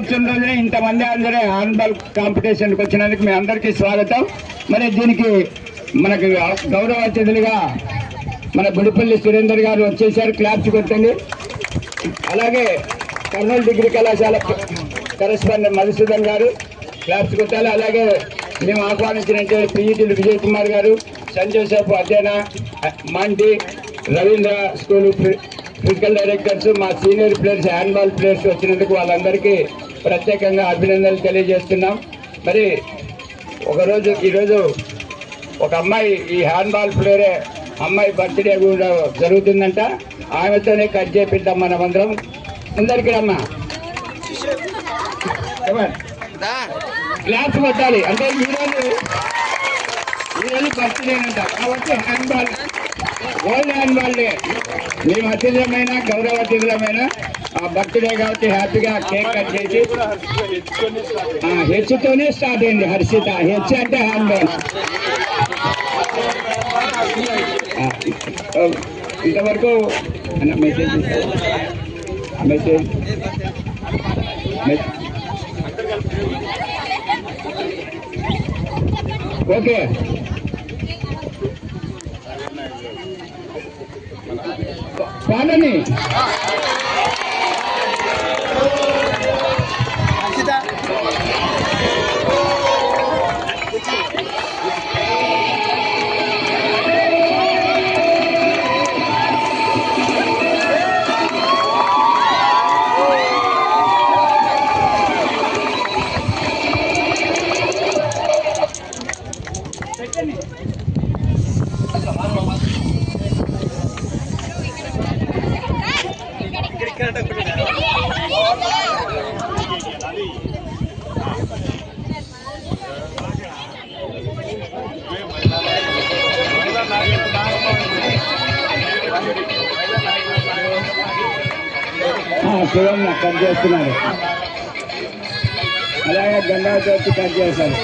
వచ్చిన రోజునే ఇంతమంది అందరూ హ్యాండ్బాల్ కాంపిటీషన్కి వచ్చినందుకు మీ అందరికీ స్వాగతం. మరి దీనికి మనకు గౌరవ అతిథులుగా మన బుడిపల్లి సురేందర్ గారు వచ్చేసారు, క్లాప్స్ కొట్టండి. అలాగే కర్నూలు డిగ్రీ కళాశాల కరెస్పాండెంట్ మధుసూదన్ గారు క్లాప్స్ కొట్టాలి. అలాగే మేము ఆహ్వానించినట్టు పిఈటీలు విజయ్ కుమార్ గారు, సెంట్ జోసెఫ్ అధ్యయన మాంటి, రవీంద్ర స్కూల్ ఫిజికల్ డైరెక్టర్స్, మా సీనియర్ ప్లేయర్స్, హ్యాండ్బాల్ ప్లేయర్స్ వచ్చినందుకు వాళ్ళందరికీ ప్రత్యేకంగా అభినందనలు తెలియజేస్తున్నాం. మరి ఈరోజు ఒక అమ్మాయి, ఈ హ్యాండ్బాల్ ప్లేయరే అమ్మాయి బర్త్డే కూడా జరుగుతుందంట, ఆమెతోనే కట్ చేపిద్దాం మనమందరం. అందరికీ రమ్మా క్లాస్ కొట్టాలి. అంటే ఈరోజు బర్త్డేనంట కాబట్టి హ్యాండ్బాల్, వరల్డ్ హ్యాండ్బాల్ డే. మేము అతిథులమైన గౌరవ అతిథులమైన బర్త్డే కాబట్టి హ్యాపీగా కేక్ కట్ చేసి హెచ్తోనే స్టార్ట్ అయింది. హర్షిత హెచ్ అంటే హ్యాండ్బాల్. ఇంతవరకు మెసేజ్ మెసేజ్ ఓకే. పాలని శివన్న కట్ చేస్తున్నారు. అలాగే గంగా చర్చి కట్ చేశారు.